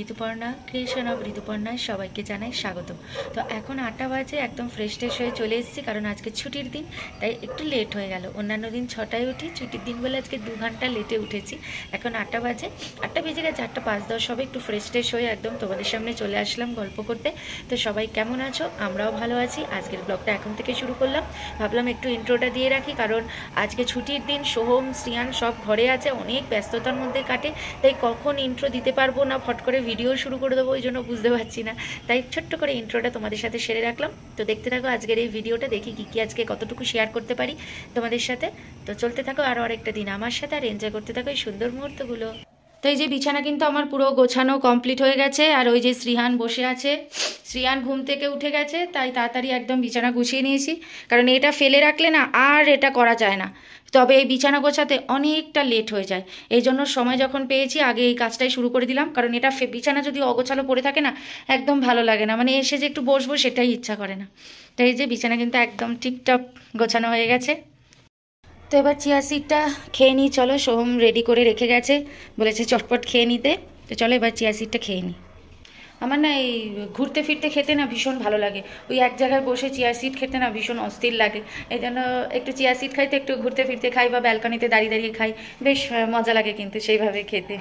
Rituparna creation of ঋতুপর্ণায় সবাইকে জানাই স্বাগত। তো এখন 8টা বাজে, একদম ফ্রেশ হয়ে চলে এসেছি, কারণ আজকে ছুটির দিন, তাই একটু লেট হয়ে গেল। অন্যান্য দিন 6টায় উঠি, ছুটির দিন বলে আজকে 2 ঘন্টা লেটে উঠেছি। এখন 8টা বাজে, 8টা বেজে গেছে, 8টা 5-10 হবে। একটু ফ্রেশ হয়ে একদম তোমাদের সামনে চলে আসলাম গল্প করতে। তো সবাই কেমন আছো? আমরাও ভালো আছি। আজকের ব্লগটা এখন থেকে শুরু করলাম। ভাবলাম একটু ইন্ট্রোটা দিয়ে রাখি, কারণ আজকে ছুটির দিন, সোহম শ্রিয়ান সব ঘরে আছে, অনেক ব্যস্ততার মধ্যে কাটে, তাই কখন ইন্ট্রো দিতে পারবো না, ফট করে ভিডিও শুরু করে দেবো, ওই জন্য বুঝতে পারছি না। তাই ছোট্ট করে ইন্ট্রোটা তোমাদের সাথে সেরে রাখলাম। তো দেখতে থাকো আজকের এই ভিডিওটা, দেখি কী আজকে কতটুকু শেয়ার করতে পারি তোমাদের সাথে। তো চলতে থাকো আরও আরেকটা দিন আমার সাথে, আর এনজয় করতে থাকো এই সুন্দর মুহূর্তগুলো। তো এই যে বিছানা কিন্তু আমার পুরো গোছানো কমপ্লিট হয়ে গেছে, আর ওই যে শ্রীহান বসে আছে, শ্রীহান ঘুম থেকে উঠে গেছে, তাই তাড়াতাড়ি একদম বিছানা গুছিয়ে নিয়েছি, কারণ এটা ফেলে রাখলে না আর এটা করা যায় না। তবে এই বিছানা গোছাতে অনেকটা লেট হয়ে যায়, এই জন্য সময় যখন পেয়েছি আগে এই কাজটাই শুরু করে দিলাম, কারণ এটা বিছানা যদি অগোছালো পড়ে থাকে না, একদম ভালো লাগে না, মানে এসে যে একটু বসবো সেটাই ইচ্ছা করে না। তাই এই যে বিছানা কিন্তু একদম টিপটপ গোছানো হয়ে গেছে। তো এবার চিয়া সিডটা খেয়ে নিই, চলো। সোহম রেডি করে রেখে গেছে, বলেছে চটপট খেয়ে নিতে। তো চলো এবার চিয়া সিডটা খেয়ে নিই। আমার না এই ঘুরতে ফিরতে খেতে না ভীষণ ভালো লাগে, ওই এক জায়গায় বসে চিয়া সিড খেতে না ভীষণ অস্থির লাগে। এই জন্য একটু চিয়া সিড খাইতে একটু ঘুরতে ফিরতে খাই, বা ব্যালকনিতে দাঁড়িয়ে খাই, বেশ মজা লাগে কিন্তু সেইভাবে খেতে।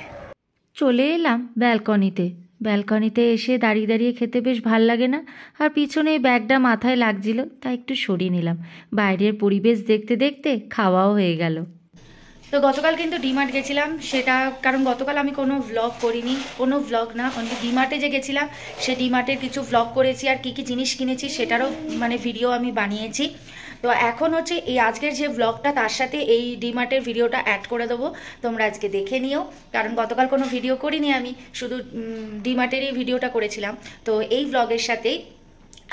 চলে এলাম ব্যালকনিতে এসে দাঁড়িয়ে খেতে বেশ ভাল লাগে না, আর পিছনে ব্যাগটা মাথায় লাগছিল, তাই একটু সরিয়ে নিলাম। বাইরের পরিবেশ দেখতে দেখতে খাওয়াও হয়ে গেল। তো গতকাল কিন্তু ডিমার্ট গেছিলাম, সেটা কারণ গতকাল আমি কোনো ভ্লগ করিনি, কোনো ভ্লগ না, অনলি ডিমার্টে যে গেছিলাম সে ডিমার্টের কিছু ভ্লগ করেছি, আর কী জিনিস কিনেছি সেটারও মানে ভিডিও আমি বানিয়েছি। তো এখন হচ্ছে এই আজকের যে ভ্লগটা, তার সাথে এই ডিমার্টের ভিডিওটা অ্যাড করে দেবো, তোমরা আজকে দেখে নিও। কারণ গতকাল কোনো ভিডিও করিনি, আমি শুধু ডিমার্টেরই ভিডিওটা করেছিলাম। তো এই ভ্লগের সাথেই,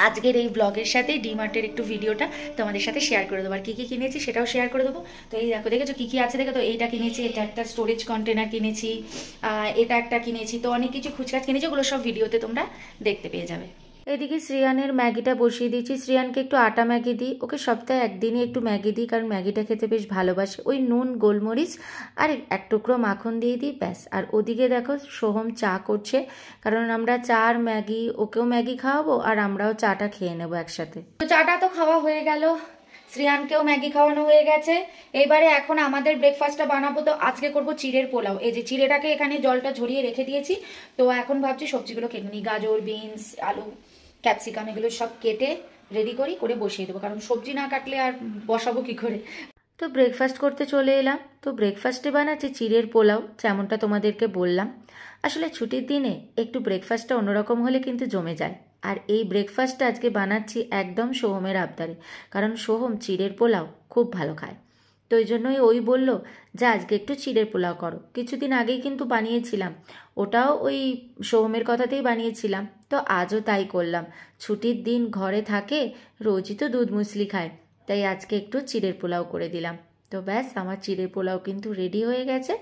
আজকের এই ব্লগের সাথে ডিমার্টের একটু ভিডিওটা তোমাদের সাথে শেয়ার করে দেবো, আর কী কিনেছি সেটাও শেয়ার করে দেবো। তো এই দেখো, দেখেছো কী আছে দেখো। তো এইটা কিনেছি, এটা একটা স্টোরেজ কন্টেনার কিনেছি, এটা একটা কিনেছি, তো অনেক কিছু খুচকাচ কিনেছি, ওগুলো সব ভিডিওতে তোমরা দেখতে পেয়ে যাবে। এদিকে শ্রিয়ানের ম্যাগিটা বসিয়ে দিয়েছি। শ্রিয়ানকে একটু আটা ম্যাগি দিই, ওকে সপ্তাহে একদিনই একটু ম্যাগি দিই, কারণ ম্যাগিটা খেতে বেশ ভালোবাসে। ওই নুন, গোলমরিচ আর এক টুকরো মাখন দিয়ে দিই, ব্যাস। আর ওদিকে দেখো সোহম চা করছে, কারণ আমরা চা আর ম্যাগি, ওকেও ম্যাগি খাওয়াবো আর আমরাও চাটা খেয়ে নেবো একসাথে। তো চাটা তো খাওয়া হয়ে গেল, শ্রিয়ানকেও ম্যাগি খাওয়ানো হয়ে গেছে। এবারে এখন আমাদের ব্রেকফাস্টটা বানাবো। তো আজকে করবো চিড়ের পোলাও। এই যে চিড়েটাকে এখানে জলটা ঝরিয়ে রেখে দিয়েছি, তো এখন ভাবছি সবজিগুলো কেটে নিই, গাজর, বিনস, আলু, ক্যাপসিকাম, এগুলো সব কেটে রেডি করে বসিয়ে দেবো, কারণ সবজি না কাটলে আর বসাবো কি করে। তো ব্রেকফাস্ট করতে চলে এলাম। তো ব্রেকফাস্টে বানাচ্ছি চিড়ের পোলাও, যেমনটা তোমাদেরকে বললাম। আসলে ছুটির দিনে একটু ব্রেকফাস্টটা অন্যরকম হলে কিন্তু জমে যায়। আর এই ব্রেকফাস্টটা আজকে বানাচ্ছি একদম সোহমের আবদারে, কারণ সোহম চিড়ের পোলাও খুব ভালো খায়। তো ওই জন্যই ওই বললো যে আজকে একটু চিড়ের পোলাও করো। কিছুদিন আগেই কিন্তু বানিয়েছিলাম, ওটাও ওই সোহমের কথাতেই বানিয়েছিলাম। তো আজও তাই করলাম, ছুটির দিন ঘরে থাকে, রোজই তো দুধ মুসলি খায়, তাই আজকে একটু চিড়ের পোলাও করে দিলাম। তো ব্যাস, আমার চিড়ের পোলাও কিন্তু রেডি হয়ে গেছে।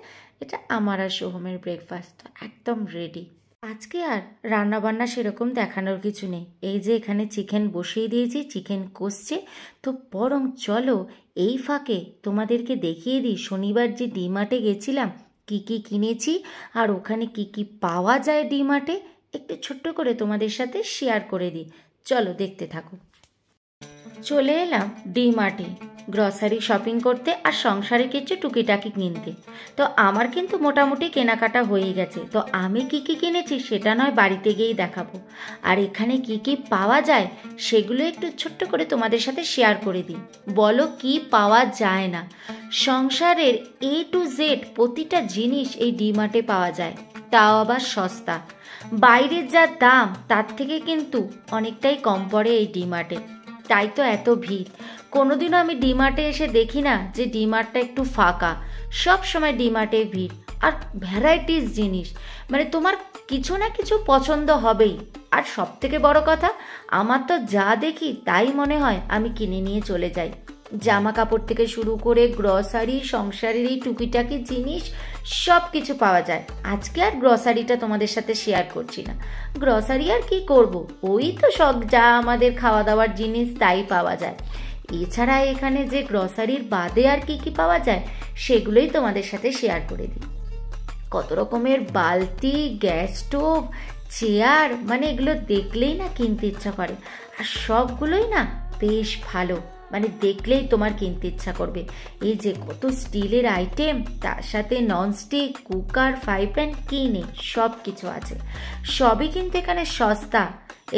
এটা আমার আর সোহমের ব্রেকফাস্ট একদম রেডি। আজকে আর রান্নাবান্না সেরকম দেখানোর কিছু নেই। এই যে এখানে চিকেন বসিয়ে দিয়েছি, চিকেন কষছে। তো বরং চলো এই ফাঁকে তোমাদেরকে দেখিয়ে দিই শনিবার যে ডিমার্টে গেছিলাম কি কিনেছি, আর ওখানে কি পাওয়া যায় ডিমার্টে, একটু ছোট্ট করে তোমাদের সাথে শেয়ার করে দিই। চলো দেখতে থাকো। চলে এলাম ডিমার্টে গ্রসারি শপিং করতে, আর সংসারে কিছু টুকিটাকি কিনতে। তো আমার কিন্তু মোটামুটি কেনাকাটা হয়ে গেছে। তো আমি কি কিনেছি সেটা নয় বাড়িতে গিয়েই দেখাবো, আর এখানে কি পাওয়া যায় সেগুলো একটু ছোট্ট করে তোমাদের সাথে শেয়ার করে দিই। বলো কি পাওয়া যায় না? সংসারের A to Z প্রতিটা জিনিস এই ডিমার্টে পাওয়া যায়, তাও আবার সস্তা। বাইরের যা দাম তার থেকে কিন্তু অনেকটাই কম পড়ে এই ডিমার্টে, তাই তো এত ভিড়। কোনোদিনও আমি ডিমার্টে এসে দেখি না যে ডিমার্টটা একটু ফাঁকা, সব সময় ডিমার্টে ভিড়, আর ভ্যারাইটিস জিনিস, মানে তোমার কিছু না কিছু পছন্দ হবেই। আর সব থেকে বড় কথা, আমার তো যা দেখি তাই মনে হয় আমি কিনে নিয়ে চলে যাই। জামা কাপড় থেকে শুরু করে গ্রসারি, সংসারের এই টুকিটাকি জিনিস সব কিছু পাওয়া যায়। আজকে আর গ্রসারিটা তোমাদের সাথে শেয়ার করছি না, গ্রসারি আর কি করব, ওই তো সব যা আমাদের খাওয়া দাওয়ার জিনিস তাই পাওয়া যায়। এছাড়া এখানে যে গ্রসারির বাদে আর কি পাওয়া যায় সেগুলোই তোমাদের সাথে শেয়ার করে দিই। কত রকমের বালতি, গ্যাস স্টোভ, চেয়ার, মানে এগুলো দেখলেই না কিনতে ইচ্ছা করে। আর সবগুলোই না বেশ ভালো, মানে দেখলেই তোমার কিনতে ইচ্ছা করবে। এই যে কত স্টিলের আইটেম, তার সাথে ননস্টিক, কুকার, ফ্রাই প্যান, কি নেই সব কিছু আছে। সবই কিন্তু এখানে সস্তা।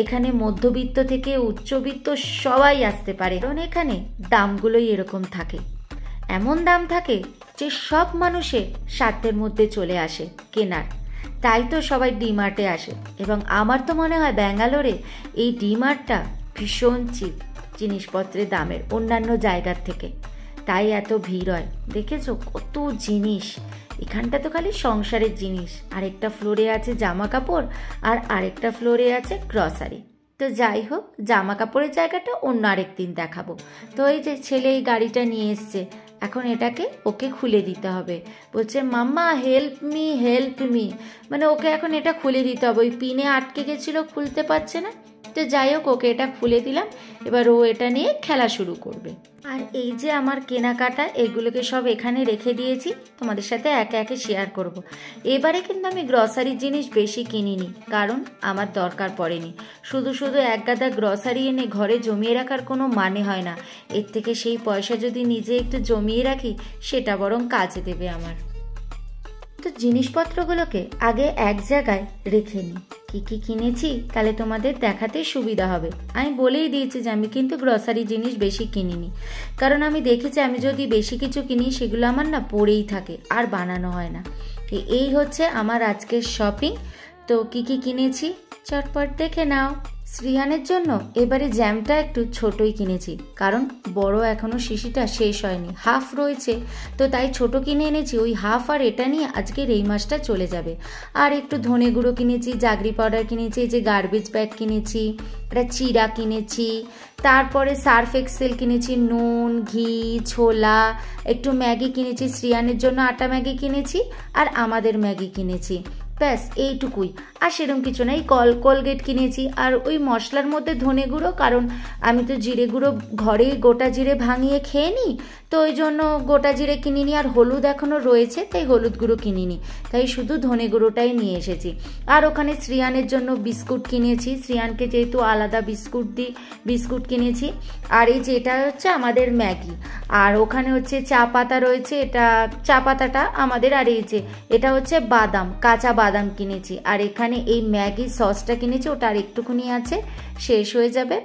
এখানে মধ্যবিত্ত থেকে উচ্চবিত্ত সবাই আসতে পারে, কারণ এখানে দামগুলোই এরকম থাকে। এমন দাম থাকে যে সব মানুষের সাধ্যের মধ্যে চলে আসে কেনার। তাই তো সবাই ডিমার্টে আসে, এবং আমার তো মনে হয় ব্যাঙ্গালোরে এই ডিমার্টটা ভীষণ চিপ জিনিসপত্রের দামের অন্যান্য জায়গার থেকে, তাই এত ভিড় হয়। দেখেছো কত জিনিস, এখানটা তো খালি সংসারের জিনিস। আরেকটা ফ্লোরে আছে জামা কাপড়, আর আরেকটা ফ্লোরে আছে গ্রসারি। তো যাই হোক, জামা কাপড়ের জায়গাটা অন্য আরেক দিন দেখাবো। তো এই যে ছেলে এই গাড়িটা নিয়ে এসছে, এখন এটাকে ওকে খুলে দিতে হবে। বলছে মাম্মা হেল্প মি, মানে ওকে এখন এটা খুলে দিতে হবে। ওই পিনে আটকে গেছিল, খুলতে পারছে না। তো যাই হোক, ওকে এটা খুলে দিলাম, এবার ও এটা নিয়ে খেলা শুরু করবে। আর এই যে আমার কেনাকাটা, এগুলোকে সব এখানে রেখে দিয়েছি, তোমাদের সাথে একে একে শেয়ার করব। এবারে কিন্তু আমি গ্রসারির জিনিস বেশি কিনিনি, কারণ আমার দরকার পড়েনি। শুধু শুধু এক গাদা গ্রসারি এনে ঘরে জমিয়ে রাখার কোনো মানে হয় না। এর থেকে সেই পয়সা যদি নিজে একটু জমিয়ে রাখি, সেটা বরং কাজে দেবে আমার। তো জিনিসপত্রগুলোকে আগে এক জায়গায় রেখে নিই। কী কী কিনেছি তাহলে তোমাদের দেখাতে সুবিধা হবে। আমি বলেই দিয়েছি যে আমি কিন্তু গ্রসারি জিনিস বেশি কিনিনি, কারণ আমি দেখেছি আমি যদি বেশি কিছু কিনি সেগুলো আমার না পড়েই থাকে, আর বানানো হয় না। এই হচ্ছে আমার আজকের শপিং। তো কী কী কিনেছি চটপট দেখে নাও। শ্রিয়ানের জন্য এবারে জ্যামটা একটু ছোটই কিনেছি, কারণ বড় এখনো শিশিটা শেষ হয়নি, হাফ রয়েছে। তো তাই ছোট কিনে এনেছি, ওই হাফ আর এটা নিয়ে আজকের এই মাসটা চলে যাবে। আর একটু ধনে গুঁড়ো কিনেছি, জাগরি পাউডার কিনেছি, এই যে গার্বেজ ব্যাগ কিনেছি, একটা চিড়া কিনেছি, তারপরে সার্ফ এক্সেল কিনেছি, নুন, ঘি, ছোলা, একটু ম্যাগি কিনেছি, শ্রিয়ানের জন্য আটা ম্যাগি কিনেছি, আর আমাদের ম্যাগি কিনেছি। ব্যাস এইটুকুই, আর সেরকম কিছু না। এই কোলগেট কিনেছি, আর ওই মশলার মধ্যে ধনে গুঁড়ো, কারণ আমি তো জিরে গুঁড়ো ঘরে গোটা জিরে ভাঙিয়ে খেয়ে নিই, তো ওই জন্য গোটা জিরে কিনিনি। আর হলুদ এখনও রয়েছে, তাই হলুদ গুঁড়ো কিনিনি, তাই শুধু ধনে গুঁড়োটাই নিয়ে এসেছি। আর ওখানে শ্রিয়ানের জন্য বিস্কুট কিনেছি, শ্রিয়ানকে যেহেতু আলাদা বিস্কুট কিনেছি। আর এই যে এটা হচ্ছে আমাদের ম্যাগি, আর ওখানে হচ্ছে চা পাতা রয়েছে, এটা চা পাতাটা আমাদের। আর এই যে এটা হচ্ছে বাদাম, কাঁচা বাদাম কিনেছি। আর এখানে এই ম্যাগি সসটা কিনেছি, ওটা আর একটুখানি আছে, শেষ হয়ে যাবে,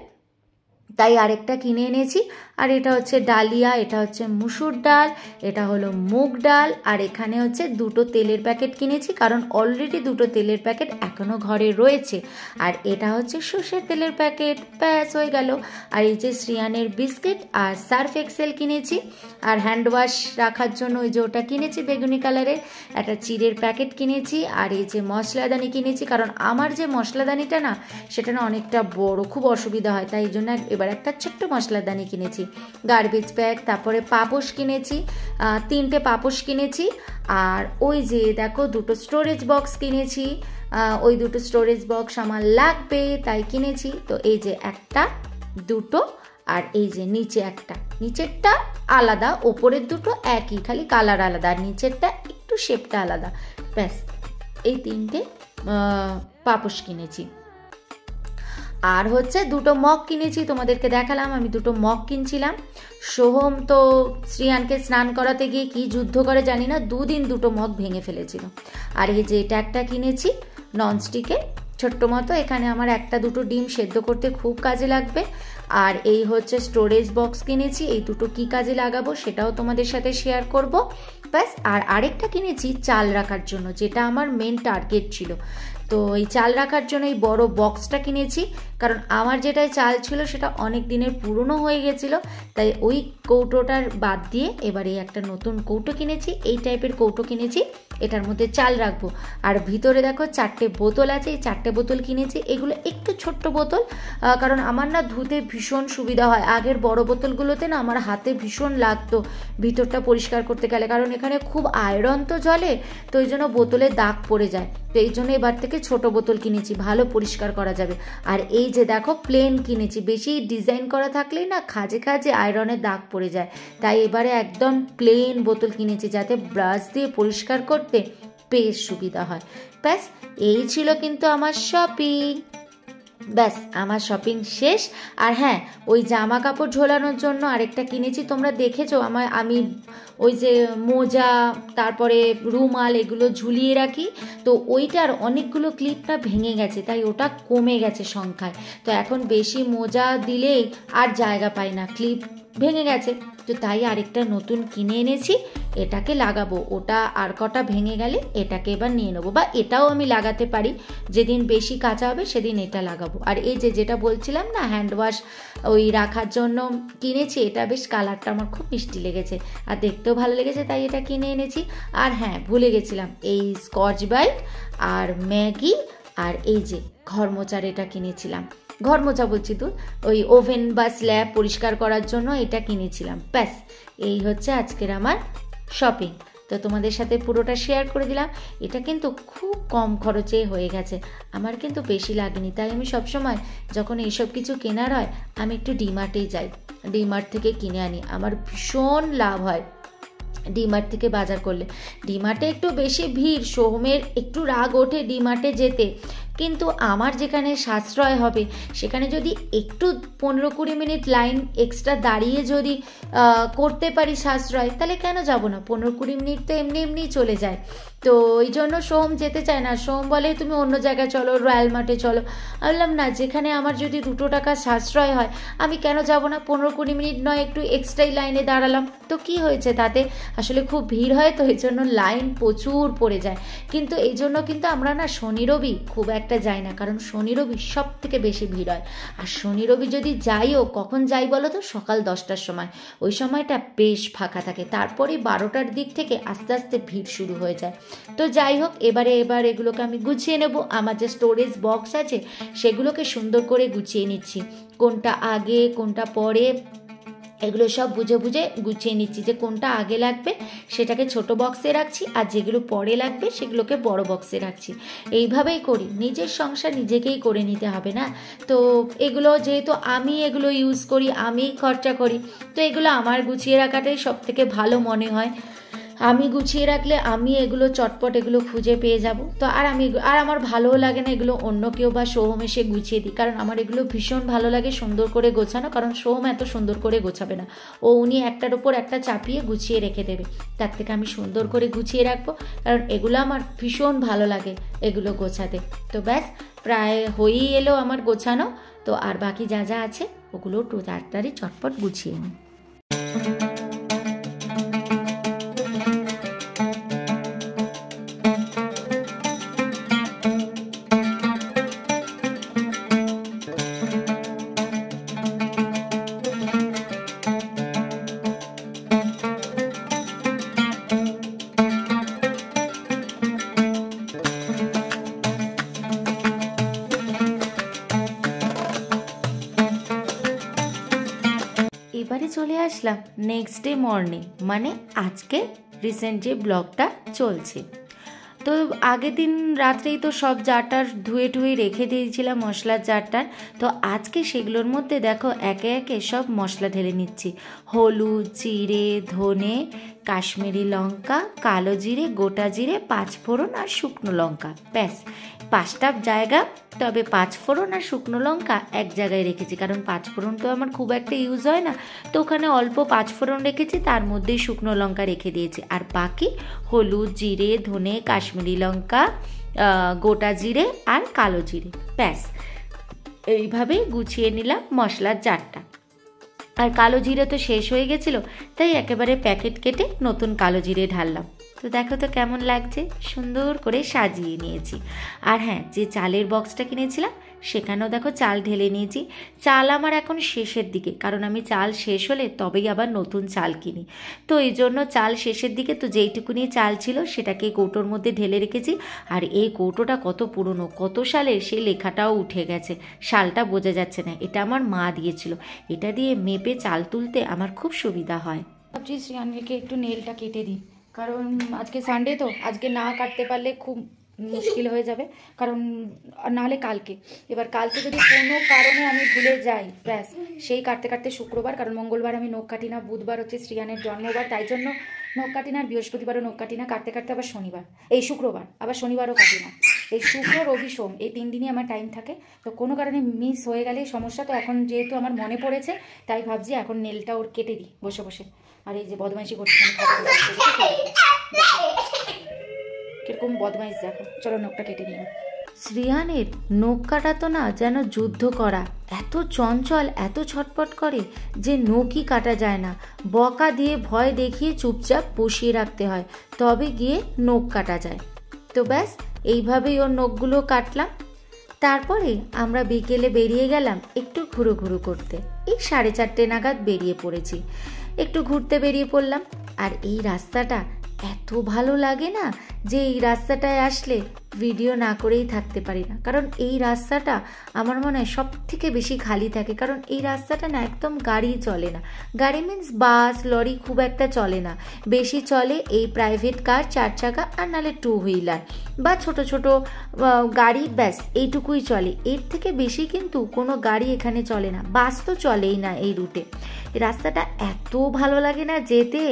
তাই আরেকটা কিনে এনেছি। আর এটা হচ্ছে ডালিয়া, এটা হচ্ছে মুসুর ডাল, এটা হলো মুগ ডাল। আর এখানে হচ্ছে দুটো তেলের প্যাকেট কিনেছি, কারণ অলরেডি দুটো তেলের প্যাকেট এখনও ঘরে রয়েছে। আর এটা হচ্ছে সর্ষের তেলের প্যাকেট, ব্যাস হয়ে গেল। আর এই যে শ্রিয়ানের বিস্কিট আর সার্ফ এক্সেল কিনেছি। আর হ্যান্ড ওয়াশ রাখার জন্য ওই যে ওটা কিনেছি বেগুনি কালারের, একটা চিড়ের প্যাকেট কিনেছি। আর এই যে মশলাদানি কিনেছি, কারণ আমার যে মশলাদানিটা না, সেটা না অনেকটা বড়, খুব অসুবিধা হয়, তাই এই জন্য এবার একটা ছোট্ট মশলাদানি কিনেছি। গার্বেজ ব্যাগ, তারপরে পাপোশ কিনেছি, 3টে পাপোশ কিনেছি। আর ওই যে দেখো দুটো স্টোরেজ বক্স কিনেছি, ওই দুটো স্টোরেজ বক্স আমার লাগবে তাই কিনেছি। তো এই যে একটা, দুটো, আর এই যে নিচে একটা, নিচেরটা আলাদা, ওপরের দুটো একই, খালি কালার আলাদা, আর নিচেরটা একটু শেপটা আলাদা। ব্যাস এই 3টে পাপোশ কিনেছি। আর হচ্ছে দুটো মগ কিনেছি, তোমাদেরকে দেখালাম আমি দুটো মগ কিনছিলাম। সোহম তো শ্রিয়ানকে স্নান করাতে গিয়ে কি যুদ্ধ করে জানি না, 2 দিন দুটো মগ ভেঙে ফেলেছিল। আর এই যে এটা একটা কিনেছি ননস্টিকে, ছোট্ট মতো, এখানে আমার একটা দুটো ডিম সেদ্ধ করতে খুব কাজে লাগবে। আর এই হচ্ছে স্টোরেজ বক্স কিনেছি, এই দুটো কি কাজে লাগাবো সেটাও তোমাদের সাথে শেয়ার করব। ব্যাস। আর আরেকটা কিনেছি চাল রাখার জন্য, যেটা আমার মেন টার্গেট ছিল। তো এই চাল রাখার জন্য এই বড় বক্সটা কিনেছি, কারণ আমার যেটাই চাল ছিল সেটা অনেক দিনের পুরনো হয়ে গেছিলো, তাই ওই কৌটোটার বাদ দিয়ে এবারে একটা নতুন কৌটো কিনেছি, এই টাইপের কৌটো কিনেছি, এটার মধ্যে চাল রাখবো। আর ভিতরে দেখো 4টে বোতল আছে, এই 4টে বোতল কিনেছি। এগুলো একটু ছোট্ট বোতল, কারণ আমার না ধুতে ভীষণ সুবিধা হয়। আগের বড় বোতলগুলোতে না আমার হাতে ভীষণ লাগতো ভিতরটা পরিষ্কার করতে গেলে, কারণ এখানে খুব আয়রন তো জলে, তো ওই জন্য বোতলে দাগ পড়ে যায়। তো এই জন্য এবার থেকে ছোট বোতল কিনেছি, ভালো পরিষ্কার করা যাবে। আর এই যে দেখো প্লেন কিনেছি, বেশি ডিজাইন করা থাকলেই না খাজে খাজে আয়রনের দাগ পড়ে যায়, তাই এবারে একদম প্লেন বোতল কিনেছি, যাতে ব্রাশ দিয়ে পরিষ্কার করতে বেশ সুবিধা হয়। ব্যাস এই ছিল কিন্তু আমার শপিং। ব্যাস আমার শপিং শেষ। আর হ্যাঁ, ওই জামা কাপড় ঝোলানোর জন্য আরেকটা কিনেছি, তোমরা দেখেছো আমি ওই যে মোজা তারপরে রুমাল এগুলো ঝুলিয়ে রাখি, তো ওইটার অনেকগুলো ক্লিপটা ভেঙে গেছে, তাই ওটা কমে গেছে সংখ্যায়। তো এখন বেশি মোজা দিলেই আর জায়গা পাই না, ক্লিপ ভেঙে গেছে, তো তাই আরেকটা নতুন কিনে এনেছি, এটাকে লাগাবো। ওটা আর কটা ভেঙে গেলে এটাকে এবার নিয়ে নেবো, বা এটাও আমি লাগাতে পারি, যেদিন বেশি কাঁচা হবে সেদিন এটা লাগাবো। আর এই যেটা বলছিলাম না হ্যান্ড ওয়াশ ওই রাখার জন্য কিনেছি, এটা বেশ কালারটা আমার খুব মিষ্টি লেগেছে আর দেখতেও ভালো লেগেছে, তাই এটা কিনে এনেছি। আর হ্যাঁ, ভুলে গেছিলাম, এই স্কচ ব্রাইট আর ম্যাগি আর এই যে ঘর মোচার এটা কিনেছিলাম, ঘর মোছা বলছি তো, ওই ওভেন বা স্ল্যাব পরিষ্কার করার জন্য এটা কিনেছিলাম। ব্যাস এই হচ্ছে আজকের আমার শপিং। তো তোমাদের সাথে পুরোটা শেয়ার করে দিলাম। এটা কিন্তু খুব কম খরচে হয়ে গেছে, আমার কিন্তু বেশি লাগেনি, তাই আমি সবসময় যখন এইসব কিছু কেনার হয় আমি একটু ডিমার্টেই যাই, ডিমার্ট থেকে কিনে আনি, আমার ভীষণ লাভ হয় ডিমার্ট থেকে বাজার করলে। ডিমার্টে একটু বেশি ভিড়, সোহমের একটু রাগ ওঠে ডিমার্টে যেতে, কিন্তু আমার যেখানে সাশ্রয় হবে সেখানে যদি একটু 15-20 মিনিট লাইন এক্সট্রা দাঁড়িয়ে যদি করতে পারি সাশ্রয়, তাহলে কেন যাব না? 15-20 মিনিট তো এমনি এমনিই চলে যায়। তো ওই জন্য সোহম যেতে চায় না, সোহম বলে তুমি অন্য জায়গায় চলো, রয়্যাল মার্টে চলো। বললাম না, যেখানে আমার যদি 2 টাকা সাশ্রয় হয় আমি কেন যাব না? 15-20 মিনিট নয় একটু এক্সট্রাই লাইনে দাঁড়ালাম, তো কি হয়েছে তাতে? আসলে খুব ভিড় হয় তো এই জন্য লাইন প্রচুর পড়ে যায়। কিন্তু এই জন্য কিন্তু আমরা না শনি রবি খুব একটা যাই না, কারণ শনি রবি সব থেকে বেশি ভিড় হয়। আর শনি রবি যদি যাইও, কখন যাই বলো তো? সকাল 10টার সময়, ওই সময়টা বেশ ফাঁকা থাকে, তারপরে 12টার দিক থেকে আস্তে আস্তে ভিড় শুরু হয়ে যায়। তো যাই হোক, এবার এগুলোকে আমি গুছিয়ে নেব, আমার যে স্টোরেজ বক্স আছে সেগুলোকে সুন্দর করে গুছিয়ে নিচ্ছি, কোনটা আগে কোনটা পরে এগুলো সব বুঝে বুঝে গুছিয়ে নিচ্ছি, যে কোনটা আগে লাগবে সেটাকে ছোট বক্সে রাখছি, আর যেগুলো পরে লাগবে সেগুলোকে বড় বক্সে রাখছি। এইভাবেই করি, নিজের সংসার নিজেকেই করে নিতে হবে না? তো এগুলো যেহেতু আমি এগুলো ইউজ করি, আমি খরচা করি, তো এগুলো আমার গুছিয়ে রাখাটাই সব থেকে ভালো মনে হয়। আমি গুছিয়ে রাখলে আমি এগুলো চটপট এগুলো খুঁজে পেয়ে যাব। তো আর আমার ভালোও লাগে না এগুলো অন্য কেউ বা সোহম এসে গুছিয়ে দিই, কারণ আমার এগুলো ভীষণ ভালো লাগে সুন্দর করে গোছানো, কারণ সোহম এত সুন্দর করে গোছাবে না, উনি একটার ওপর একটা চাপিয়ে গুছিয়ে রেখে দেবে, তার থেকে আমি সুন্দর করে গুছিয়ে রাখবো, কারণ এগুলো আমার ভীষণ ভালো লাগে এগুলো গোছাতে। তো ব্যাস প্রায় হয়েই এলো আমার গোছানো, তো আর বাকি যা যা আছে ওগুলো একটু তাড়াতাড়ি চটপট গুছিয়ে নিই। এবারে চলে আসলাম নেক্সট ডে মর্নিং, মানে আজকে রিসেন্ট যে ব্লগটা চলছে। তো আগের দিন রাত্রেই তো সব জারটার ধুয়ে টুয়ে রেখে দিয়েছিলাম, মশলার জারটার। তো আজকে সেগুলোর মধ্যে দেখো একে একে সব মশলা ঢেলে নিচ্ছি, হলুদ, জিরে, ধনে, কাশ্মীরি লঙ্কা, কালো জিরে, গোটা জিরে, পাঁচফোড়ন আর শুকনো লঙ্কা, ব্যাস 5টা জায়গা। তবে পাঁচফোড়ন আর শুকনো লঙ্কা এক জায়গায় রেখেছি, কারণ পাঁচফোড়ন তো আমার খুব একটা ইউজ হয় না, তো ওখানে অল্প পাঁচফোড়ন রেখেছি, তার মধ্যেই শুকনো লঙ্কা রেখে দিয়েছি, আর বাকি হলুদ, জিরে, ধনে, কাশ্মীরি লঙ্কা, গোটা জিরে আর কালো জিরে, ব্যাস এইভাবেই গুছিয়ে নিলাম মশলার জারটা। আর কালো জিরে তো শেষ হয়ে গেছিলো, তাই একেবারে প্যাকেট কেটে নতুন কালো জিরে ঢাললাম। তো দেখো তো কেমন লাগছে, সুন্দর করে সাজিয়ে নিয়েছি। আর হ্যাঁ, যে চালের বক্সটা কিনেছিলাম সেখানেও দেখো চাল ঢেলে নিয়েছি। চাল আমার এখন শেষের দিকে, কারণ আমি চাল শেষ হলে তবেই আবার নতুন চাল কিনি, তো এই জন্য চাল শেষের দিকে। তো যেইটুকুনি চাল ছিল সেটাকে কৌটোর মধ্যে ঢেলে রেখেছি। আর এই কৌটোটা কত পুরনো, কত সালের, সেই লেখাটাও উঠে গেছে, সালটা বোঝা যাচ্ছে না। এটা আমার মা দিয়েছিল, এটা দিয়ে মেপে চাল তুলতে আমার খুব সুবিধা হয়। ভাবছি শ্রেয়ানকে একটু নেলটা কেটে দিই, কারণ আজকে সানডে তো, আজকে না কাটতে পারলে খুব মুশকিল হয়ে যাবে, কারণ নাহলে কালকে, এবার কালকে যদি কোনো কারণে আমি ভুলে যাই, ব্যাস সেই কাটতে কাটতে শুক্রবার, কারণ মঙ্গলবার আমি নখ কাটি না, বুধবার হচ্ছে শ্রিয়ানের জন্মবার, তাই জন্য নখ কাটি না, আর বৃহস্পতিবারও নখ কাটি না, কাটতে কাটতে আবার শনিবার, এই শুক্রবার, আবার শনিবারও কাটি না। এই শুক্র রবি সোম এই 3 দিনই আমার টাইম থাকে। তো কোনো কারণে মিস হয়ে গেলে সমস্যা। তো এখন যেহেতু আমার মনে পড়েছে তাই ভাবছি এখন নেলটা ওর কেটে দিই বসে বসে। আর এই যে বদমাইশি করছে, কিরকম বদমাইশ দেখো। চলো নখটা কেটে নিই। শ্রিয়ানের নখ কাটা না যেন যুদ্ধ করা, এত চঞ্চল, এত ছটপট করে যে নখই কাটা যায় না। বকা দিয়ে ভয় দেখিয়ে চুপচাপ বসিয়ে রাখতে হয়, তবে গিয়ে নখ কাটা যায়। তো ব্যাস এইভাবেই ওর নখগুলো কাটলাম। তারপরে আমরা বিকেলে বেরিয়ে গেলাম একটু ঘুরো করতে। এই 4:30 নাগাদ বেরিয়ে পড়েছি, একটু ঘুরতে বেরিয়ে পড়লাম। আর এই রাস্তাটা এত ভালো লাগে না যে এই রাস্তাটায় আসলে ভিডিও না করেই থাকতে পারি না। কারণ এই রাস্তাটা আমার মনে হয় সব থেকে বেশি খালি থাকে, কারণ এই রাস্তাটা না একদম গাড়ি চলে না। গাড়ি মিন্স বাস লরি খুব একটা চলে না, বেশি চলে এই প্রাইভেট কার 4 চাকা আর নাহলে 2 হুইলার বা ছোট ছোট গাড়ি, ব্যাস এইটুকুই চলে। এর থেকে বেশি কিন্তু কোনো গাড়ি এখানে চলে না, বাস তো চলেই না এই রুটে। রাস্তাটা এত ভালো লাগে না যেতে,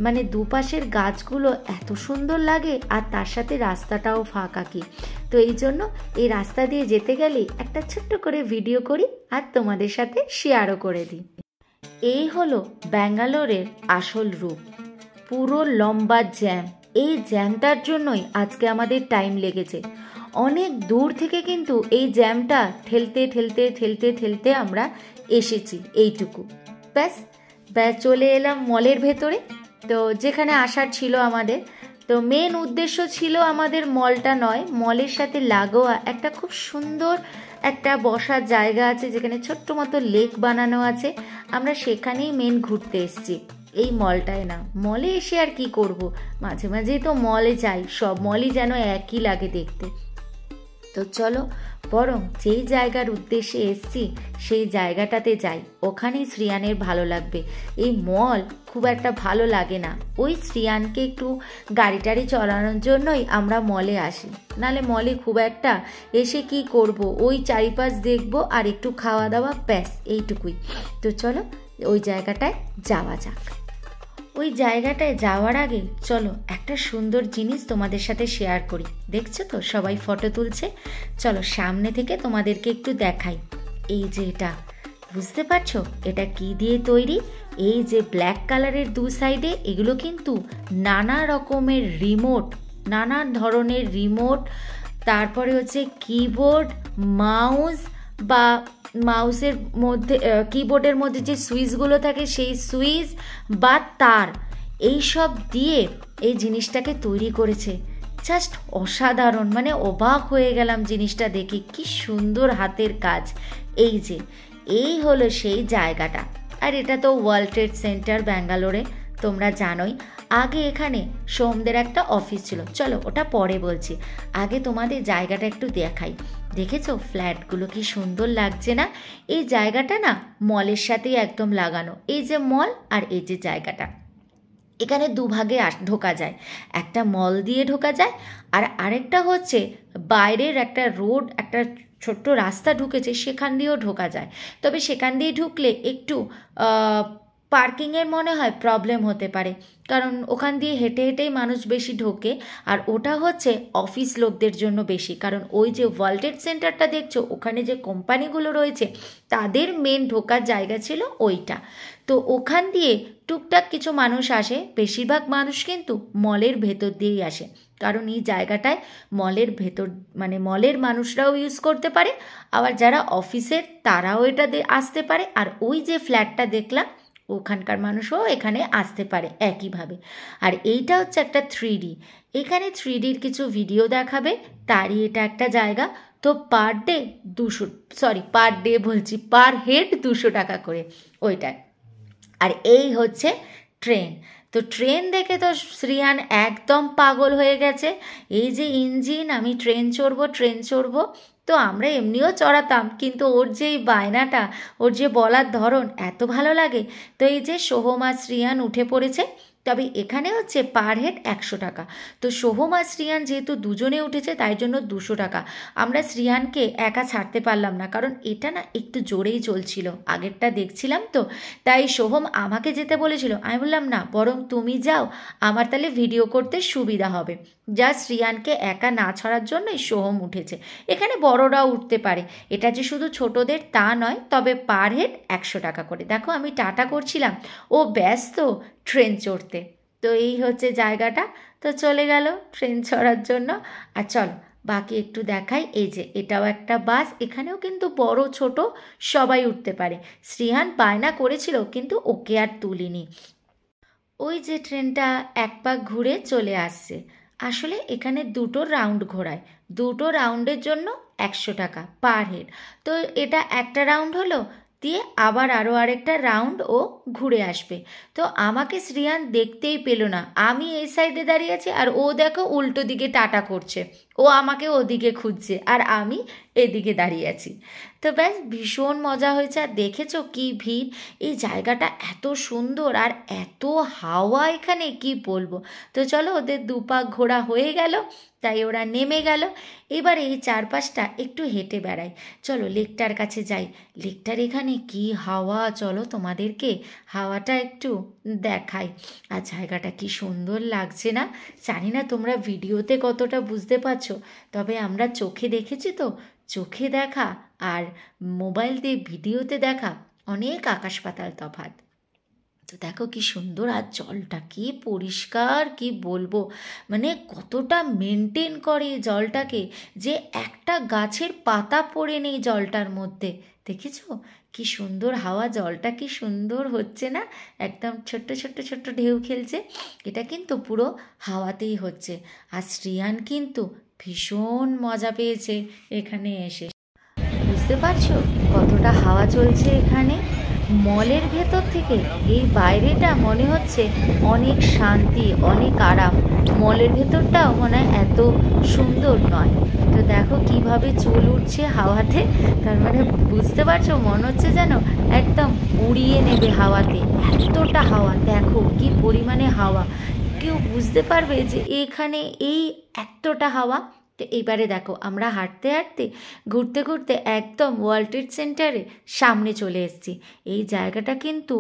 মানে দুপাশের গাছগুলো এত সুন্দর লাগে আর তার সাথে রাস্তাটাও ফাঁকা কি। তো এই জন্য এই রাস্তা দিয়ে যেতে গেলে একটা ছোট্ট করে ভিডিও করি আর তোমাদের সাথে শেয়ারও করে দিই। এই হলো ব্যাঙ্গালোরের আসল রূপ, পুরো লম্বা জ্যাম। এই জ্যামটার জন্যই আজকে আমাদের টাইম লেগেছে। অনেক দূর থেকে কিন্তু এই জ্যামটা ঠেলতে ঠেলতে ঠেলতে ঠেলতে আমরা এসেছি এইটুকু। ব্যাস চলে এলাম মলের ভেতরে। তো যেখানে আসার ছিল আমাদের, তো মেন উদ্দেশ্য ছিল আমাদের মলটা নয়, মলের সাথে লাগোয়া একটা খুব সুন্দর একটা বসার জায়গা আছে যেখানে ছোট্ট মতো লেক বানানো আছে। আমরা সেখানেই মেন ঘুরতে এসেছি, এই মলটায় না। মলে এসে আর কি করব, মাঝে মাঝেই তো মলে যাই, সব মলই যেন একই লাগে দেখতে। তো চলো বরং যেই জায়গার উদ্দেশ্যে এসছি সেই জায়গাটাতে যাই, ওখানেই শ্রিয়ানের ভালো লাগবে। এই মল খুব একটা ভালো লাগে না, ওই শ্রিয়ানকে একটু গাড়ি টাড়ি চলানোর জন্যই আমরা মলে আসি, নালে মলে খুব একটা এসে কি করব, ওই চারিপাশ দেখবো আর একটু খাওয়া দাওয়া, ব্যাস এইটুকুই। তো চলো ওই জায়গাটায় যাওয়া যাক। ওই জায়গাটায় যাওয়ার আগে চলো একটা সুন্দর জিনিস তোমাদের সাথে শেয়ার করি। দেখছো তো সবাই ফটো তুলছে, চলো সামনে থেকে তোমাদেরকে একটু দেখাই। এই যে এটা বুঝতে পারছো এটা কি দিয়ে তৈরি? এই যে ব্ল্যাক কালারের 2 সাইডে এগুলো কিন্তু নানা রকমের রিমোট, নানা ধরনের রিমোট, তারপরে হচ্ছে কিবোর্ড, মাউস বা মাউসের মধ্যে কিবোর্ডের মধ্যে যে সুইচগুলো থাকে সেই সুইচ বা তার, এই সব দিয়ে এই জিনিসটাকে তৈরি করেছে। জাস্ট অসাধারণ, মানে অবাক হয়ে গেলাম জিনিসটা দেখে, কি সুন্দর হাতের কাজ। এই যে এই হলো সেই জায়গাটা। আর এটা তো ওয়ার্ল্ড ট্রেড সেন্টার ব্যাঙ্গালোরে, তোমরা জানোই। আগে এখানে সোমদের একটা অফিস ছিল, চলো ওটা পরে বলছি, আগে তোমাদের জায়গাটা একটু দেখাই। দেখেছো ফ্ল্যাটগুলো কি সুন্দর লাগছে না? এই জায়গাটা না মলের সাথেই একদম লাগানো, এই যে মল আর এই যে জায়গাটা, এখানে দুভাগে ঢোকা যায়। একটা মল দিয়ে ঢোকা যায় আর আরেকটা হচ্ছে বাইরের একটা রোড, একটা ছোট্ট রাস্তা ঢুকেছে সেখান দিয়েও ঢোকা যায়। তবে সেখান দিয়ে ঢুকলে একটু পার্কিংয়ের মনে হয় প্রবলেম হতে পারে, কারণ ওখান দিয়ে হেঁটে হেঁটেই মানুষ বেশি ঢোকে। আর ওটা হচ্ছে অফিস লোকদের জন্য বেশি, কারণ ওই যে ওয়ার্ল্ড ট্রেড সেন্টারটা দেখছো ওখানে যে কোম্পানিগুলো রয়েছে তাদের মেন ঢোকার জায়গা ছিল ওইটা। তো ওখান দিয়ে টুকটাক কিছু মানুষ আসে, বেশিরভাগ মানুষ কিন্তু মলের ভেতর দিয়েই আসে, কারণ এই জায়গাটায় মলের ভেতর মানে মলের মানুষরাও ইউজ করতে পারে, আবার যারা অফিসের তারাও এটা আসতে পারে। আর ওই যে ফ্ল্যাটটা দেখলাম ওখানকার মানুষও এখানে আসতে পারে একইভাবে। আর এইটা হচ্ছে একটা 3D, এখানে 3Dর কিছু ভিডিও দেখাবে, তারই এটা একটা জায়গা। তো পার হেড 200 টাকা করে ওইটায়। আর এই হচ্ছে ট্রেন। তো ট্রেন দেখে তো শ্রিয়ান একদম পাগল হয়ে গেছে। এই যে ইঞ্জিন, আমি ট্রেন চড়বো। তো আমরা এমনিও চড়াতাম, কিন্তু ওর যে বায়নাটা, ওর যে বলার ধরন এত ভালো লাগে। তো এই যে সোহম আর শ্রিয়ান উঠে পড়েছে। তবে এখানে হচ্ছে পার হেড 100 টাকা। তো সোহম আর শ্রিয়ান যেহেতু দুজনে উঠেছে তাই জন্য 200 টাকা। আমরা শ্রিয়ানকে একা ছাড়তে পারলাম না, কারণ এটা না একটু জোরেই চলছিল, আগেরটা দেখছিলাম তো, তাই সোহম আমাকে যেতে বলেছিল। আমি বললাম না, বরং তুমি যাও, আমার তাহলে ভিডিও করতে সুবিধা হবে। যা শ্রিয়ানকে একা না ছাড়ার জন্যই সোহম উঠেছে। এখানে বড়রাও উঠতে পারে, এটা যে শুধু ছোটদের তা নয়, তবে পার হেড 100 টাকা করে। দেখো আমি টাটা করছিলাম, ও ব্যস্ত ট্রেন চড়তে। তো এই হচ্ছে জায়গাটা। তো চলে গেল ট্রেন চড়ার জন্য। আর চল বাকি একটু দেখাই। এই যে এটাও একটা বাস, এখানেও কিন্তু বড় ছোট সবাই উঠতে পারে। শ্রীহান বায়না করেছিল কিন্তু ওকে আর তুলিনি। ওই যে ট্রেনটা এক পাক ঘুরে চলে আসছে। আসলে এখানে দুটো রাউন্ড ঘোরায়, দুটো রাউন্ডের জন্য 100 টাকা পার হেড। তো এটা একটা রাউন্ড হলো, দিয়ে আবার আরও আরেকটা রাউন্ড ও ঘুরে আসবে। তো আমাকে শ্রিয়ান দেখতেই পেল না, আমি এই সাইডে দাঁড়িয়ে আছি আর ও দেখো উল্টো দিকে টাটা করছে, ও আমাকে ওদিকে খুঁজছে আর আমি এদিকে দাঁড়িয়ে আছি। তো ব্যাস ভীষণ মজা হয়েছে। আর দেখেছো কি ভিড়, এই জায়গাটা এত সুন্দর আর এত হাওয়া এখানে কি বলবো। তো চলো ওদের দুপাক ঘোরা হয়ে গেল, তাই ওরা নেমে গেল। এবার এই চারপাশটা একটু হেঁটে বেড়াই। চলো লেকটার কাছে যাই। লেকটার এখানে কি হাওয়া, চলো তোমাদেরকে হাওয়াটা একটু দেখাই। আর জায়গাটা কি সুন্দর লাগছে না, জানি না তোমরা ভিডিওতে কতটা বুঝতে পারছো, তবে আমরা চোখে দেখেছি তো, চোখে দেখা আর মোবাইল দিয়ে ভিডিওতে দেখা অনেক আকাশ পাতাল তফাৎ। তো দেখো কি সুন্দর, আর জলটা কি পরিষ্কার কি বলবো, মানে কতটা মেনটেন করে জলটাকে, যে একটা গাছের পাতা পড়ে নেই জলটার মধ্যে। দেখেছো কি সুন্দর হাওয়া, জলটা কি সুন্দর হচ্ছে না, একদম ছোট্ট ছোট্ট ছোট্ট ঢেউ খেলছে। এটা কিন্তু পুরো হাওয়াতেই হচ্ছে। আর শ্রিয়ান কিন্তু ভীষণ মজা পেয়েছে এখানে এসে। বুঝতে পারছো কতটা হাওয়া চলছে এখানে। মলের ভেতর থেকে এই বাইরেটা মনে হচ্ছে অনেক শান্তি, অনেক আরাম। মলের ভেতরটাও মনে হয় এত সুন্দর নয়। তো দেখো কিভাবে চুল উঠছে হাওয়াতে, তার মানে বুঝতে পারছো মনে হচ্ছে যেন একদম উড়িয়ে নেবে হাওয়াতে, এতটা হাওয়া। দেখো কি পরিমাণে হাওয়া, কেউ বুঝতে পারবে যে এখানে এই এতটা হাওয়া। তো এইবারে দেখো আমরা হাঁটতে হাঁটতে ঘুরতে ঘুরতে একদম ওয়ার্ল্ড ট্রেড সেন্টারে সামনে চলে এসেছি। এই জায়গাটা কিন্তু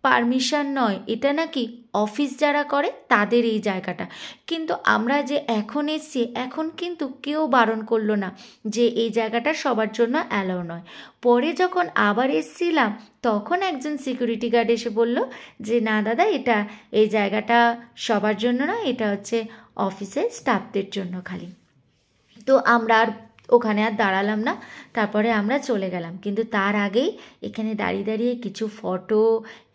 পারমিশন নয়, এটা নাকি অফিস যারা করে তাদের এই জায়গাটা। কিন্তু আমরা যে এখন এসছি, এখন কিন্তু কেউ বারণ করলো না যে এই জায়গাটা সবার জন্য অ্যালাউ নয়। পরে যখন আবার এসছিলাম তখন একজন সিকিউরিটি গার্ড এসে বলল যে না দাদা, এটা এই জায়গাটা সবার জন্য না, এটা হচ্ছে অফিসের স্টাফদের জন্য খালি। তো আমরা আর ওখানে আর দাঁড়ালাম না, তারপরে আমরা চলে গেলাম। কিন্তু তার আগেই এখানে দাঁড়িয়ে দাঁড়িয়ে কিছু ফটো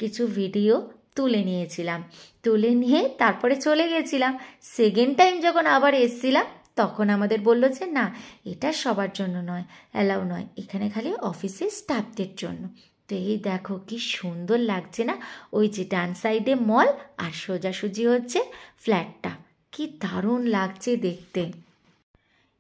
কিছু ভিডিও তুলে নিয়েছিলাম। তুলে নিয়ে তারপরে চলে গেছিলাম। সেকেন্ড টাইম যখন আবার এসছিলাম তখন আমাদের বললো যে না, এটা সবার জন্য নয়, অ্যালাউ নয়, এখানে খালি অফিসের স্টাফদের জন্য। তো এই দেখো কি সুন্দর লাগছে না, ওই যে ডান সাইডে মল আর সোজাসুজি হচ্ছে ফ্ল্যাটটা, কি দারুণ লাগছে দেখতে।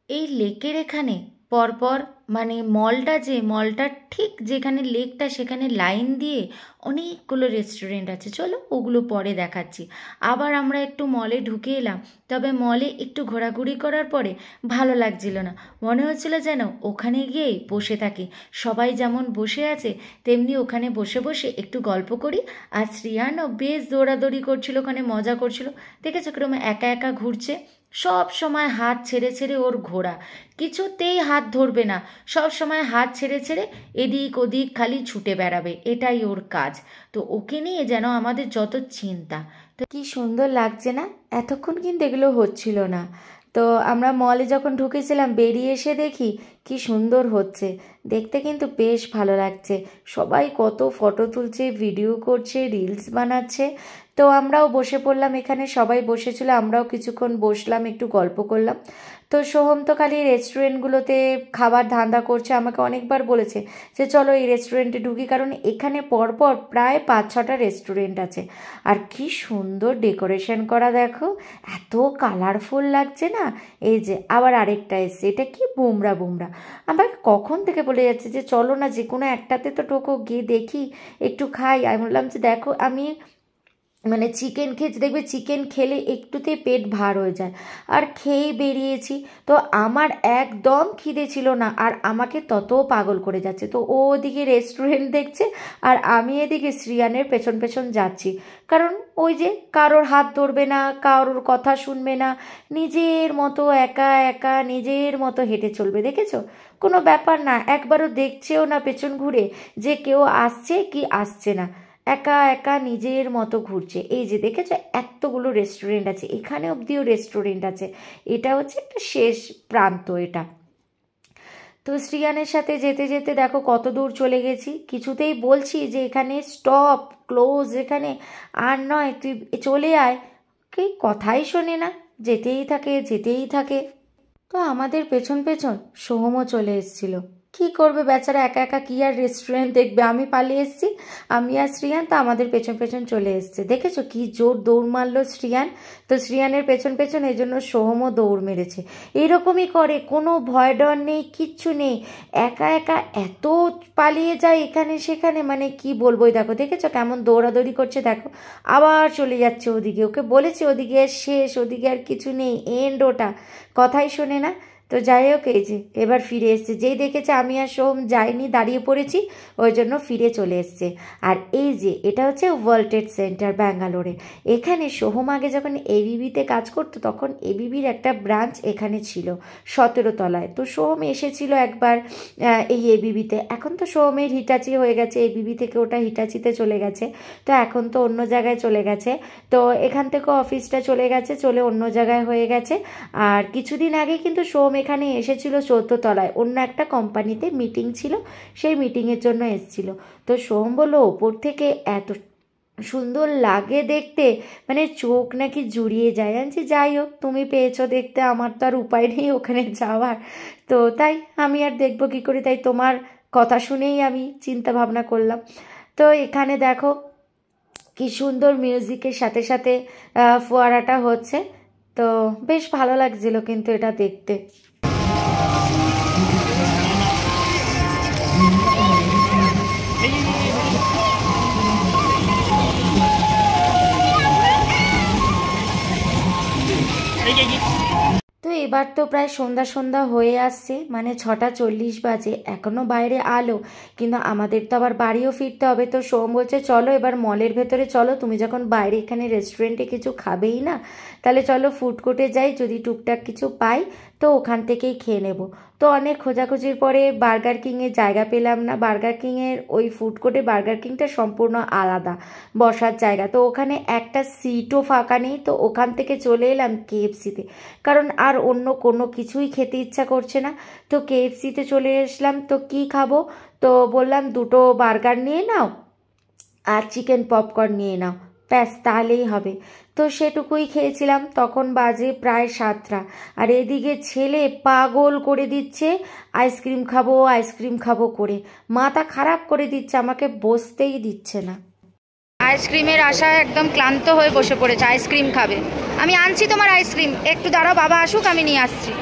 এই লেকের এখানে পরপর মানে মলটার ঠিক যেখানে লেকটা সেখানে লাইন দিয়ে অনেকগুলো রেস্টুরেন্ট আছে। চলো ওগুলো পরে দেখাচ্ছি। আবার আমরা একটু মলে ঢুকে এলাম, তবে মলে একটু ঘোরাঘুরি করার পরে ভালো লাগছিল না, মনে হচ্ছিল যেন ওখানে গিয়েই বসে থাকি। সবাই যেমন বসে আছে তেমনি ওখানে বসে বসে একটু গল্প করি। আর শ্রিয়ানও বেশ দৌড়াদৌড়ি করছিল, ওখানে মজা করছিল। দেখেছো কিরকম একা একা ঘুরছে, সব সময় হাত ছেড়ে ছেড়ে ওর ঘোরা, কিছুতেই হাত ধরবে না, সব সময় হাত ছেড়ে ছেড়ে এদিক ওদিক খালি ছুটে বেড়াবে, এটাই ওর কাজ। তো ওকে নিয়ে যেন আমাদের যত চিন্তা। তো কি সুন্দর লাগছে না, এতক্ষণ কিন্তু এগুলো হচ্ছিল না। তো আমরা মলে যখন ঢুকেছিলাম বেরিয়ে এসে দেখি কি সুন্দর হচ্ছে, দেখতে কিন্তু বেশ ভালো লাগছে। সবাই কত ফটো তুলছে, ভিডিও করছে, রিলস বানাচ্ছে। তো আমরাও বসে পড়লাম, এখানে সবাই বসেছিল, আমরাও কিছুক্ষণ বসলাম, একটু গল্প করলাম। তো সোহম তো খালি রেস্টুরেন্টগুলোতে খাবার ধান্দা করছে, আমাকে অনেকবার বলেছে যে চলো এই রেস্টুরেন্টে ঢুকি, কারণ এখানে পরপর প্রায় 5-6টা রেস্টুরেন্ট আছে। আর কি সুন্দর ডেকোরেশন করা দেখো, এত কালারফুল লাগছে না। এই যে আবার আরেকটা এসছে, এটা কি বুমরা বুমরা, আমার কখন থেকে বলে যাচ্ছে যে চলো না যে কোনো একটাতে তো ঢোকো, গিয়ে দেখি একটু খাই। আমি বললাম যে দেখো আমি মানে চিকেন খেয়েছি, দেখবে চিকেন খেলে একটুতে পেট ভার হয়ে যায়, আর খেয়েই বেরিয়েছি। তো আমার একদম খিদে ছিল না, আর আমাকে তত পাগল করে যাচ্ছে। তো ও ওদিকে রেস্টুরেন্ট দেখছে আর আমি এদিকে শ্রিয়ানের পেছন পেছন যাচ্ছি, কারণ ওই যে কারোর হাত ধরবে না, কারোর কথা শুনবে না, নিজের মতো একা একা নিজের মতো হেঁটে চলবে। দেখেছো, কোনো ব্যাপার না, একবারও দেখছেও না পেছন ঘুরে যে কেউ আসছে কি আসছে না, একা একা নিজের মতো ঘুরছে। এই যে দেখেছো এতগুলো রেস্টুরেন্ট আছে, এখানে অবধিও রেস্টুরেন্ট আছে, এটা হচ্ছে একটা শেষ প্রান্ত এটা। তো শ্রিয়ানের সাথে যেতে যেতে দেখো কত দূর চলে গেছি, কিছুতেই বলছি যে এখানে স্টপ ক্লোজ, এখানে আর নয়, তুই চলে আয়, কি কথাই শোনে না, যেতেই থাকে যেতেই থাকে। তো আমাদের পেছন পেছন সোহমও চলে এসেছিল। কি করবে বেচারা, একা একা কি আর রেস্টুরেন্ট দেখবে, আমি পালিয়ে এসেছি, আমি আর শ্রিয়ান, তো আমাদের পেছন পেছন চলে এসছে। দেখেছো কি জোর দৌড় মারলো শ্রিয়ান, তো শ্রিয়ানের পেছন পেছন এই জন্য সোহমও দৌড় মেরেছে। এরকমই করে, কোনো ভয় ডর নেই, কিচ্ছু নেই, একা একা এত পালিয়ে যায় এখানে সেখানে, মানে কি বলবো। দেখো দেখেছো কেমন দৌড়াদৌড়ি করছে, দেখো আবার চলে যাচ্ছে ওদিকে, ওকে বলেছে ওদিকে শেষ, ওদিকে আর কিছু নেই, এন্ড ওটা, কথাই শোনে না। তো যাই হোক, এই যে এবার ফিরে এসছে, যেই দেখেছে আমি আর সোহম যাইনি, দাঁড়িয়ে পড়েছি, ওই জন্য ফিরে চলে এসছে। আর এই যে এটা হচ্ছে ওয়ার্ল্ড ট্রেড সেন্টার ব্যাঙ্গালোরে। এখানে সোহম আগে যখন এবিবিতে কাজ করতো তখন এবিবির একটা ব্রাঞ্চ এখানে ছিল 17 তলায়। তো সোহম এসেছিল একবার এই এবিবিতে, এখন তো সোহমের হিটাচি হয়ে গেছে, এবিবি থেকে ওটা হিটাচিতে চলে গেছে, তো এখন তো অন্য জায়গায় চলে গেছে। তো এখান থেকে অফিসটা চলে গেছে, চলে অন্য জায়গায় হয়ে গেছে। আর কিছুদিন আগে কিন্তু সোহম এখানে এসেছিল 14 তলায়, অন্য একটা কোম্পানিতে মিটিং ছিল, সেই মিটিংয়ের জন্য এসেছিল। তো সোহম বললো ওপর থেকে এত সুন্দর লাগে দেখতে, মানে চোখ নাকি জুড়িয়ে যায়। আমি যে যাই হোক, তুমি পেয়েছো দেখতে, আমার তো আর উপায় নেই ওখানে যাওয়ার, তো তাই আমি আর দেখবো কী করে, তাই তোমার কথা শুনেই আমি চিন্তা ভাবনা করলাম। তো এখানে দেখো কি সুন্দর মিউজিকের সাথে সাথে ফোয়ারাটা হচ্ছে, তো বেশ ভালো লাগছিল কিন্তু এটা দেখতে। তো এবার তো প্রায় সন্ধ্যা সন্ধ্যা হয়ে আসছে, মানে 6:40 বাজে, এখনও বাইরে আলো, কিন্তু আমাদের তো আবার বাড়িও ফিরতে হবে। তো সোম বলছে চলো এবার মলের ভেতরে চলো, তুমি যখন বাইরে এখানে রেস্টুরেন্টে কিছু খাবেই না, তাহলে চলো ফুড কোর্টে যাই, যদি টুকটাক কিছু পাই তো ওখান থেকেই খেয়ে নেব। তো অনেক খোঁজাখুঁজির পরে বার্গার কিংয়ের জায়গা পেলাম না, বার্গার কিংয়ের ওই ফুড কোর্টে বার্গার কিংটা সম্পূর্ণ আলাদা বসার জায়গা, তো ওখানে একটা সিটও ফাঁকা নেই। তো ওখান থেকে চলে এলাম কেএফসিতে, কারণ আর অন্য কোনো কিছুই খেতে ইচ্ছা করছে না। তো কেএফসিতে চলে আসলাম, তো কি খাবো, তো বললাম দুটো বার্গার নিয়ে নাও আর চিকেন পপকর্ন নিয়ে নাও, ব্যাস তাহলেই হবে। তো সেটুকুই খেয়েছিলাম, তখন বাজে প্রায় 7টা, আর এদিকে ছেলে পাগল করে দিচ্ছে আইসক্রিম খাবো আইসক্রিম খাবো করে, মাথা খারাপ করে দিচ্ছে, আমাকে বসতেই দিচ্ছে না। আইসক্রিমের আশায় একদম ক্লান্ত হয়ে বসে পড়েছে, আইসক্রিম খাবে। আমি আনছি তোমার আইসক্রিম, একটু দাঁড়াও, বাবা আসুক আমি নিয়ে আসছি।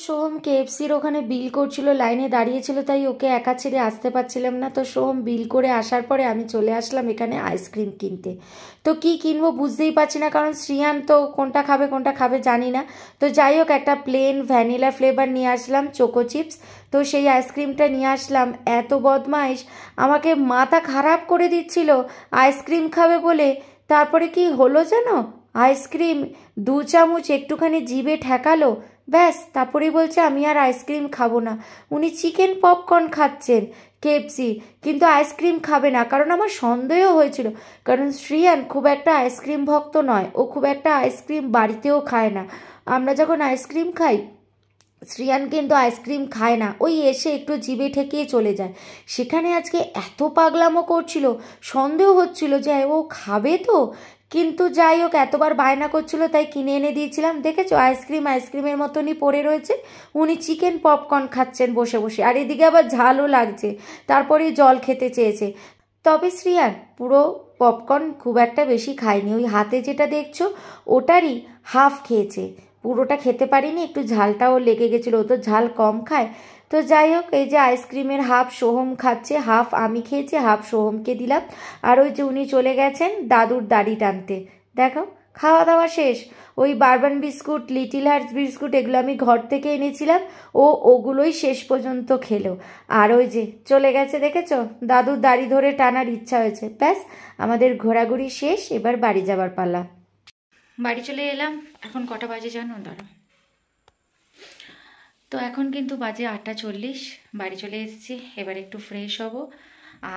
সোহম কেএফসির ওখানে বিল করছিল, লাইনে দাঁড়িয়েছিল, তাই ওকে একা ছেড়ে আসতে পারছিলাম না। তো সোহম বিল করে আসার পরে আমি চলে আসলাম এখানে আইসক্রিম কিনতে। তো কি কিনবো বুঝতেই পারছি না, কারণ শ্রিয়ান তো কোনটা খাবে জানি না। তো যাই হোক একটা প্লেন ভ্যানিলা ফ্লেভার নিয়ে আসলাম, চোকো চিপস, তো সেই আইসক্রিমটা নিয়ে আসলাম। এত বদমাইশ, আমাকে মাথা খারাপ করে দিচ্ছিল আইসক্রিম খাবে বলে। তারপরে কি হলো জানো, আইসক্রিম 2 চামচ একটুখানি জিভে ঠেকালো, ব্যাস তারপরেই বলছে আমি আর আইসক্রিম খাবো না। উনি চিকেন পপকর্ন খাচ্ছেন কেএফসি, কিন্তু আইসক্রিম খাবে না, কারণ আমার সন্দেহ হয়েছিল, কারণ শ্রিয়ান খুব একটা আইসক্রিম ভক্ত নয়, ও খুব একটা আইসক্রিম বাড়িতেও খায় না। আমরা যখন আইসক্রিম খাই, শ্রিয়ান কিন্তু আইসক্রিম খায় না, ওই এসে একটু জিভে ঠেকিয়ে চলে যায়। সেখানে আজকে এত পাগলামো করছিল, সন্দেহ হচ্ছিল যে ও খাবে তো, কিন্তু যাই হোক এতবার বায়না করছিল তাই কিনে এনে দিয়েছিলাম। দেখেছো আইসক্রিমের মতনই পড়ে রয়েছে, উনি চিকেন পপকর্ন খাচ্ছেন বসে বসে, আর এদিকে আবার ঝালও লাগছে, তারপরে জল খেতে চেয়েছে। তবে শ্রিয়ান পুরো পপকর্ন খুব একটা বেশি খায়নি, ওই হাতে যেটা দেখছো ওটারই হাফ খেয়েছে, পুরোটা খেতে পারিনি, একটু ঝালটাও লেগে গেছিলো, ও তো ঝাল কম খায়। তো যাই হোক, এই যে আইসক্রিমের হাফ সোহম খাচ্ছে, হাফ আমি খেয়েছি, হাফ সোহমকে দিলাম। আর ওই যে উনি চলে গেছেন দাদুর দাড়ি টানতে। দেখো খাওয়া দাওয়া শেষ। ওই bourbon biscuit, little hearts biscuit এগুলো আমি ঘর থেকে এনেছিলাম, ওগুলোই শেষ পর্যন্ত খেলো। আর ওই যে চলে গেছে, দেখেছো, দাদুর দাড়ি ধরে টানার ইচ্ছা হয়েছে। ব্যাস, আমাদের ঘোরাঘুরি শেষ, এবার বাড়ি যাবার পালা। বাড়ি চলে এলাম। এখন কটা বাজে জানো? দাঁড়াও, তো এখন কিন্তু বাজে 8:40। বাড়ি চলে এসেছি, এবার একটু ফ্রেশ হব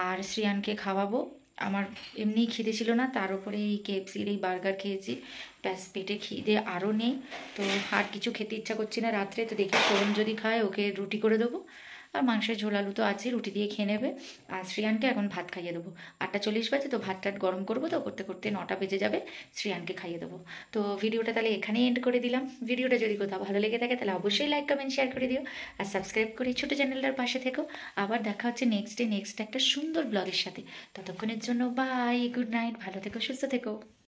আর শ্রিয়ানকে খাওয়াবো। আমার এমনিই খিদে ছিল না, তার উপরে এই কেএফসির এই বার্গার খেয়েছি, ব্যাস পেটে খিদে আরও নেই। তো আর কিছু খেতে ইচ্ছা করছি না রাত্রে, তো দেখি সোহম যদি খায় ওকে রুটি করে দেবো, আর মাংসের ঝোল আলু তো আছে, রুটি দিয়ে খেয়ে নেবে। আর শ্রিয়ানকে এখন ভাত খাইয়ে দেবো। 8:40 বাজে, তো ভাত টাত গরম করবো, তো করতে করতে 9টা বেজে যাবে, শ্রিয়ানকে খাইয়ে দেবো। তো ভিডিওটা তাহলে এখানেই এন্ড করে দিলাম। ভিডিওটা যদি কোথাও ভালো লেগে থাকে তাহলে অবশ্যই লাইক কমেন্ট শেয়ার করে দিও, আর সাবস্ক্রাইব করে ছোটো চ্যানেলটার পাশে থেকো। আবার দেখা হচ্ছে নেক্সট একটা সুন্দর ব্লগের সাথে। ততক্ষণের জন্য বাই, গুড নাইট, ভালো থেকো, সুস্থ থেকো।